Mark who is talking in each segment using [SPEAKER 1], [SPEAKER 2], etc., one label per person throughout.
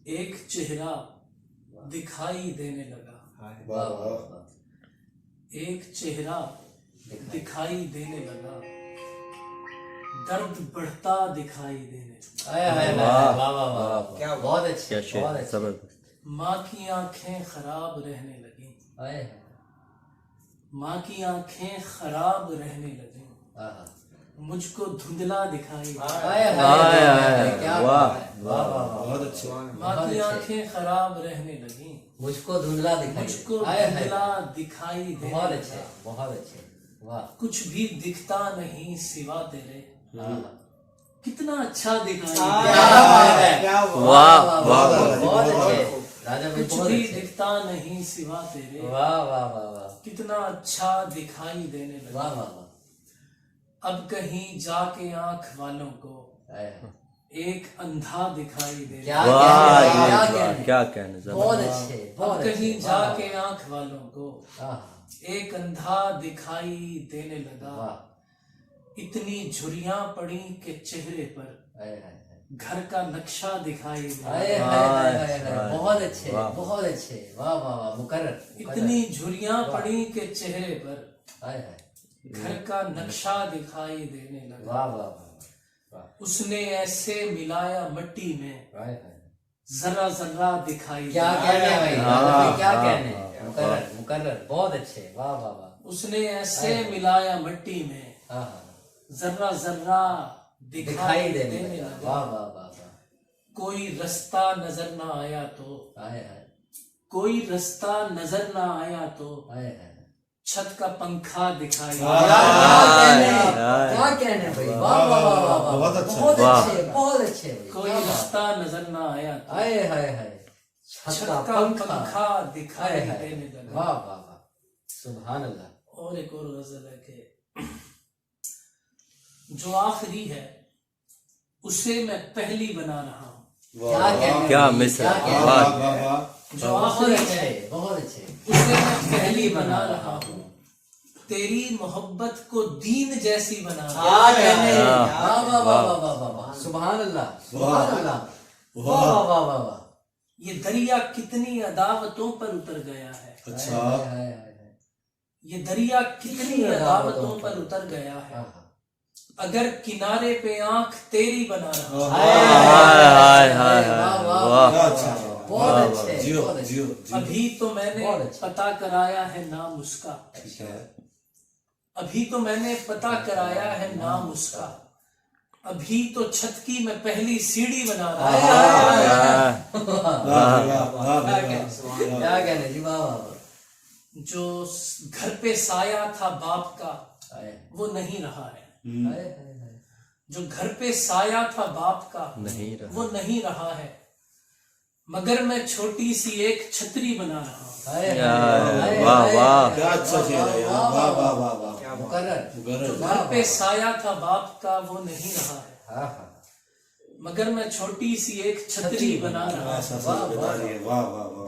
[SPEAKER 1] ایک چہرہ دکھائی دینے لگا. ایک چہرہ دکھائی دینے لگا, درد بڑھتا دکھائی دینے لگا.
[SPEAKER 2] بہت اچھا زبردست.
[SPEAKER 1] ماں کی آنکھیں خراب رہنے لگیں, ماں کی آنکھیں خراب رہنے لگیں, مجھ کو دھندلا دکھائی دے. ماں کی آنکھیں خراب رہنے لگیں,
[SPEAKER 2] مجھ کو دھندلا
[SPEAKER 1] دکھائی دے.
[SPEAKER 2] بہت اچھے بہت اچھے.
[SPEAKER 1] کچھ بھی دکھتا نہیں سوا تیرے, کتنا اچھا دکھائی دے. کچھ بھی دکھتا نہیں سوا تیرے, کتنا اچھا دکھائی دینے لگا. اب کہیں جا کے آنکھ والوں کو ایک اندھا دکھائی دے.
[SPEAKER 2] کیا کہنے.
[SPEAKER 1] اب کہیں جا کے آنکھ والوں کو ایک اندھا دکھائی دینے لگا. اتنی جھریاں پڑی کہ چہرے پر گھر کا نقشہ دکھائی دے.
[SPEAKER 2] بہت اچھے بہت اچھے. واہ واہ واہ. مقرر.
[SPEAKER 1] اتنی جھریاں پڑی کہ چہرے پر گھر کا نقشہ دکھائی دینے لگا.
[SPEAKER 2] واہ واہ واہ.
[SPEAKER 1] اس نے ایسے ملایا مٹی میں ذرا ذرا دکھائی دے.
[SPEAKER 2] کیا کہنے بھائی, کیا کہنے. مقرر مقرر. بہت اچھے. واہ واہ واہ.
[SPEAKER 1] اس نے ایسے ملایا مٹی میں ذرا ذرا دکھائی دینے لگا.
[SPEAKER 2] واہ واہ واہ.
[SPEAKER 1] کوئی رستہ نظر نہ آیا تو, کوئی رستہ نظر نہ آیا تو چھت کا پنکھا دکھائی.
[SPEAKER 2] کیا کہنے بھائی. واہ واہ واہ. بہت اچھے بہت اچھے.
[SPEAKER 1] کوئی رستہ نظر نہ آیا تو چھت کا پنکھا دکھائی دینے لگا.
[SPEAKER 2] واہ واہ واہ. سبحان اللہ.
[SPEAKER 1] اور ایک اور غزل ہے کہ جو آخری ہے اسے میں پہلی بنا رہا ہوں.
[SPEAKER 2] کیا مثال.
[SPEAKER 1] جو آخری ہے
[SPEAKER 2] بہت اچھے.
[SPEAKER 1] اسے میں پہلی بنا رہا ہوں, تیری محبت کو دین جیسی بنا رہا ہوں.
[SPEAKER 2] سبحان اللہ سبحان اللہ. واہ واہ واہ واہ.
[SPEAKER 1] یہ دریا کتنی عداوتوں پر اتر گیا ہے. یہ دریا کتنی عداوتوں پر اتر گیا ہے, اگر کنارے پہ آنکھ تیری بنا رہا ہوں. ابھی تو میں نے پتا کرایا ہے نام اس کا, ابھی تو میں نے پتا کرایا ہے نام اس کا, ابھی تو چھت کی میں پہلی سیڑھی بنا رہا ہوں.
[SPEAKER 2] کیا کہنے جی. واہ واہ.
[SPEAKER 1] جو گھر پہ سایہ تھا باپ کا وہ نہیں رہا ہے, جو گھر پہ سایہ تھا باپ کا وہ نہیں رہا ہے, مگر میں چھوٹی سی ایک چھتری بنا رہا ہوں. جو گھر پہ سایہ تھا باپ کا وہ نہیں رہا ہے, مگر میں چھوٹی سی ایک چھتری بنا رہا ہوں.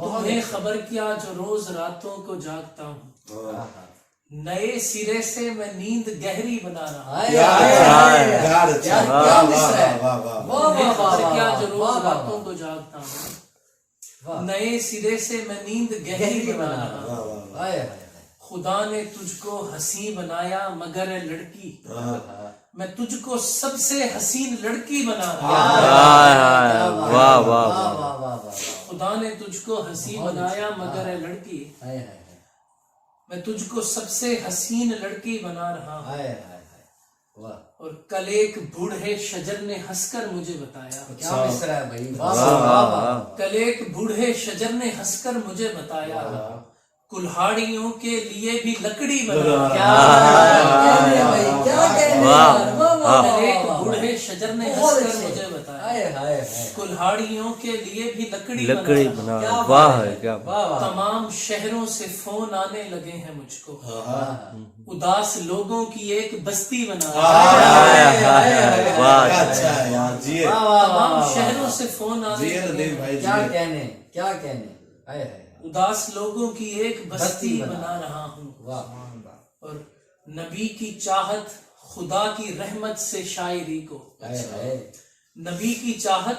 [SPEAKER 1] تمہیں خبر کیا جو روز راتوں کو جاگتا ہوں, نئے سرے سے میں نیند گہری بنا رہا ہوں. تمہیں خبر کیا جو روز راتوں کو جاگتا ہوں, نئے سرے سے میں نیند گہری بنا رہا ہوں. خدا نے تجھ کو حسین بنایا مگر اے لڑکی, میں تجھ کو سب سے حسین لڑکی بنا رہا ہوں. خدا نے تجھ کو حسین بنایا مگر اے لڑکی, میں تجھ کو سب سے حسین لڑکی بنا رہا ہوں. اور کل ایک بوڑھے شجر نے ہنس کر مجھے بتایا, کل ایک بوڑھے شجر نے ہنس کر مجھے بتایا, کلہاڑیوں کے لیے بھی لکڑی بنا. ایک بوڑھے شجر نے ہنس کر مجھے بتایا, کلہاڑیوں کے لیے بھی لکڑی بنا. تمام شہروں سے فون آنے لگے ہیں مجھ کو, اداس لوگوں کی ایک بستی بنا. تمام شہروں سے فون آنے لگے ہیں,
[SPEAKER 2] کیا کہنے.
[SPEAKER 1] اداس لوگوں کی ایک بستی بنا رہا ہوں. اور نبی کی چاہت خدا کی رحمت سے شاعری کو, نبی کی چاہت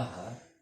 [SPEAKER 2] آہا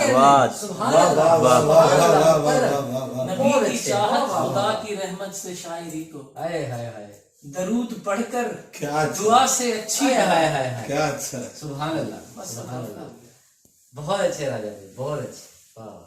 [SPEAKER 2] کہنے سبحان اللہ
[SPEAKER 1] نبی کی چاہت خدا کی رحمت سے شاعری کو
[SPEAKER 2] ہائے ہائے ہائے
[SPEAKER 1] درود پڑھ کر
[SPEAKER 3] کیا
[SPEAKER 1] دعا سے اچھی
[SPEAKER 2] ہائے
[SPEAKER 1] بنا
[SPEAKER 2] ہائے ہائے ہائے
[SPEAKER 3] کیا اچھا
[SPEAKER 2] سبحان اللہ سبحان اللہ بہت اچھے راجا جی بہت اچھے واہ